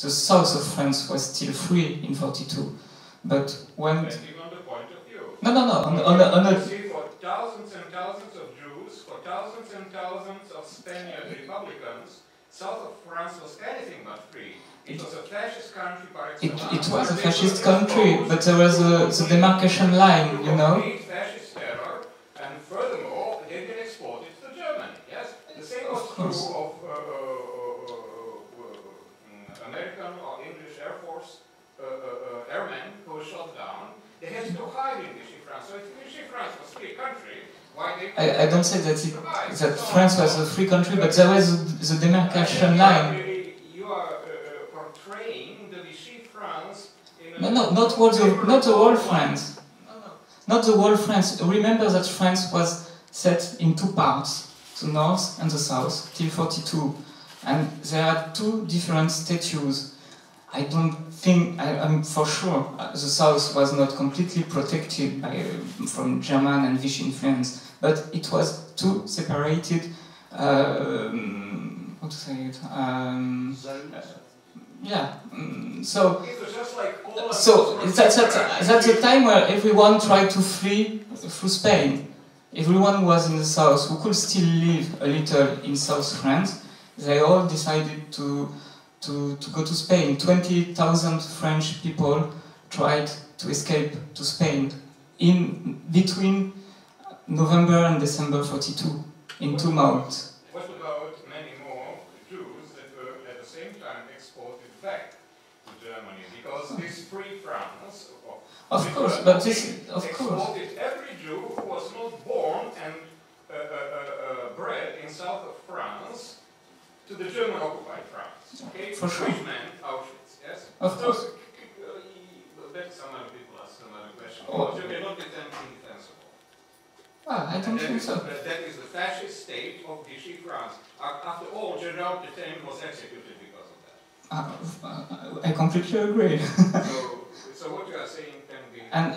the south of France was still free in 42. But when... Depending on the point of view. No. You see, for thousands and thousands of Jews, for thousands and thousands of Spaniard Republicans, south of France was anything but free. It was a fascist country by excellence. It was a fascist country, but there was the demarcation line, you know. Fascist terror, and furthermore, they've been exported to Germany. Yes, the same was true of American or English Air Force airmen who were shot down. They had to hide in Vichy France. So if Vichy France was a free country, why they? I don't say that France was a free country, but there was the demarcation line. No, not the whole France. Not the whole France. Remember that France was set in two parts, the north and the south, till 42. And there are two different statues. I don't think, I'm for sure, the south was not completely protected from German and Vichy influence, but it was two separated, how to say it, yeah, so that's a time where everyone tried to flee through Spain. Everyone who was in the south, who could still live a little in South France, they all decided to go to Spain. 20,000 French people tried to escape to Spain in between November and December 42, in 2 months. What about many more Jews that were at the same time exported back to Germany? Because this free France, of course, but this, of course, exported every Jew who was not born and bred in south of France to the German occupied France. Okay? For sure. Which meant Auschwitz, yes? Of course. Let some other people ask another question. Because you cannot pretend indefensible. Well, I don't think so. That is the fascist state of Vichy France. After all, General Pétain was executed because of that. I completely agree. so what you are saying can be... And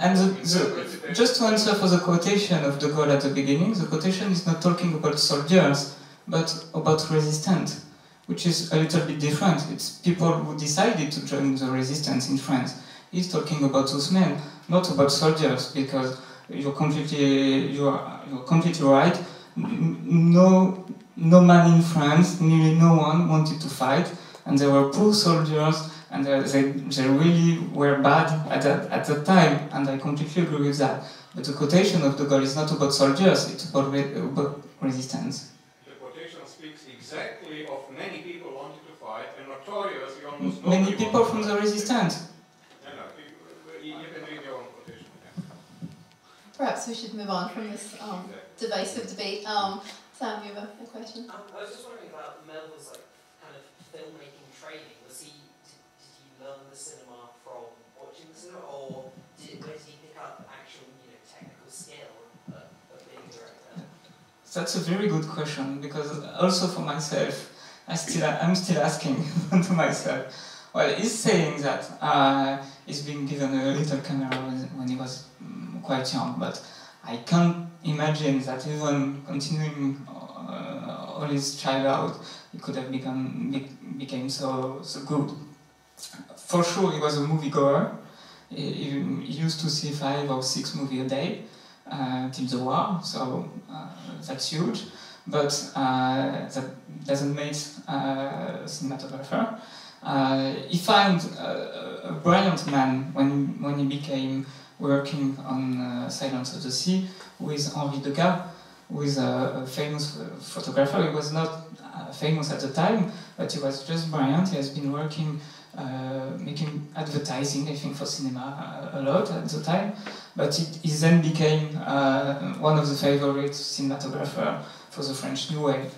just to answer for the quotation of de Gaulle at the beginning, the quotation is not talking about soldiers, but about resistance, which is a little bit different. It's people who decided to join the resistance in France. He's talking about those men, not about soldiers, because you're completely right. No man in France, nearly no one wanted to fight, and there were poor soldiers, and they really were bad at that time, and I completely agree with that. But the quotation of de Gaulle is not about soldiers, it's about resistance. The quotation speaks exactly of many people wanting to fight, and notoriously almost many people from the resistance. You can read your own quotation. Yeah. Perhaps we should move on from this divisive debate. Sam, you have a question? I was just wondering about Melville's kind of filmmaking training. Did he learn the cinema from watching the cinema, or where did he pick up actual technical skill of being a director? That's a very good question, because also for myself, I'm still asking to myself. Well, he's saying that he's been given a little camera when he was quite young, but I can't imagine that even continuing all his childhood, he could have became so good. For sure, he was a moviegoer. He used to see 5 or 6 movies a day till the war, so that's huge. But that doesn't make a cinematographer. He found a brilliant man when he became working on Silence of the Sea with Henri Degas, who is a famous photographer. He was not famous at the time, but he was just brilliant. He has been working, making advertising, I think, for cinema a lot at the time. But he then became one of the favorite cinematographers for the French New Wave.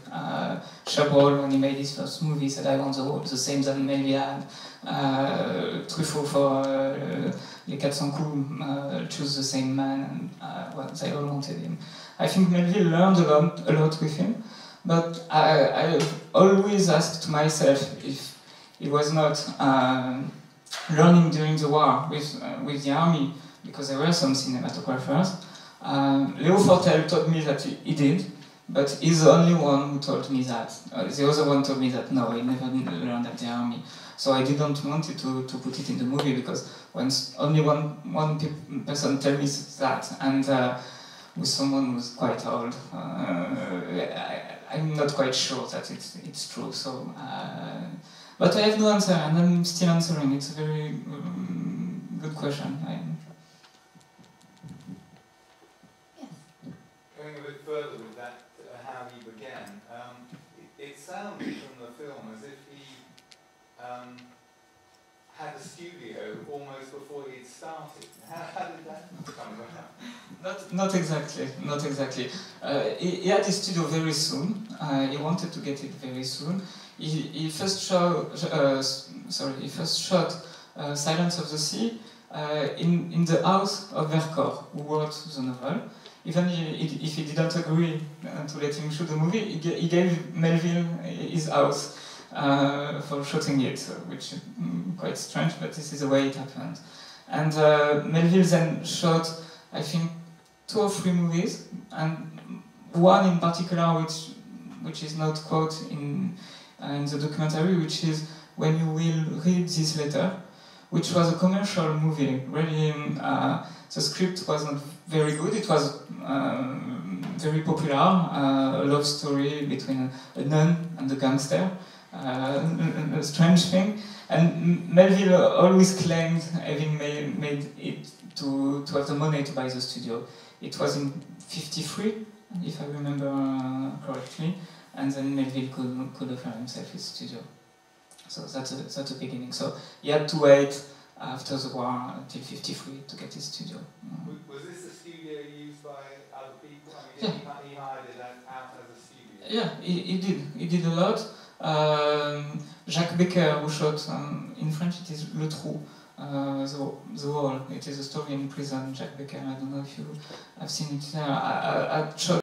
Chabrol, when he made his first movie, said, I want the same than Melville had. Truffaut for Les 400 Coups chose the same man, and well, they all wanted him. I think Melville learned a lot with him, but I always asked myself if he was not learning during the war with the army, because there were some cinematographers. Leo Fortel told me that he did, but he's the only one who told me that. The other one told me that no, he never learned at the army. So I didn't want it to put it in the movie, because when only one person tells me that, and with someone who's quite old, I'm not quite sure that it's true. So, but I have no answer, and I'm still answering. It's a very good question. Going a bit further with that, how he began, it sounds from the film as if he had a studio almost before he'd started. How did that come about? Not exactly. He had his studio very soon. He wanted to get it very soon. He first shot Silence of the Sea in the house of Vercors, who wrote the novel. Even if he didn't agree to let him shoot the movie, he gave Melville his house for shooting it, which is quite strange, but this is the way it happened. And Melville then shot, I think, 2 or 3 movies, and one in particular which is not quoted in the documentary, which is When You Will Read This Letter, which was a commercial movie. Really, the script was not very good. It was very popular, a love story between a nun and a gangster, a strange thing. And Melville always claimed having made it to have the money to buy the studio. It was in '53, if I remember correctly, and then Melville could offer himself his studio. So that's the beginning. So he had to wait after the war until '53 to get his studio. Was this a studio used by other people? I Yeah. mean, he hired it out as a studio? Yeah, he did a lot. Jacques Becker, who shot, in French it is Le Trou, the Wall. It is a story in prison, Jacques Becker. I don't know if you have seen it. I shot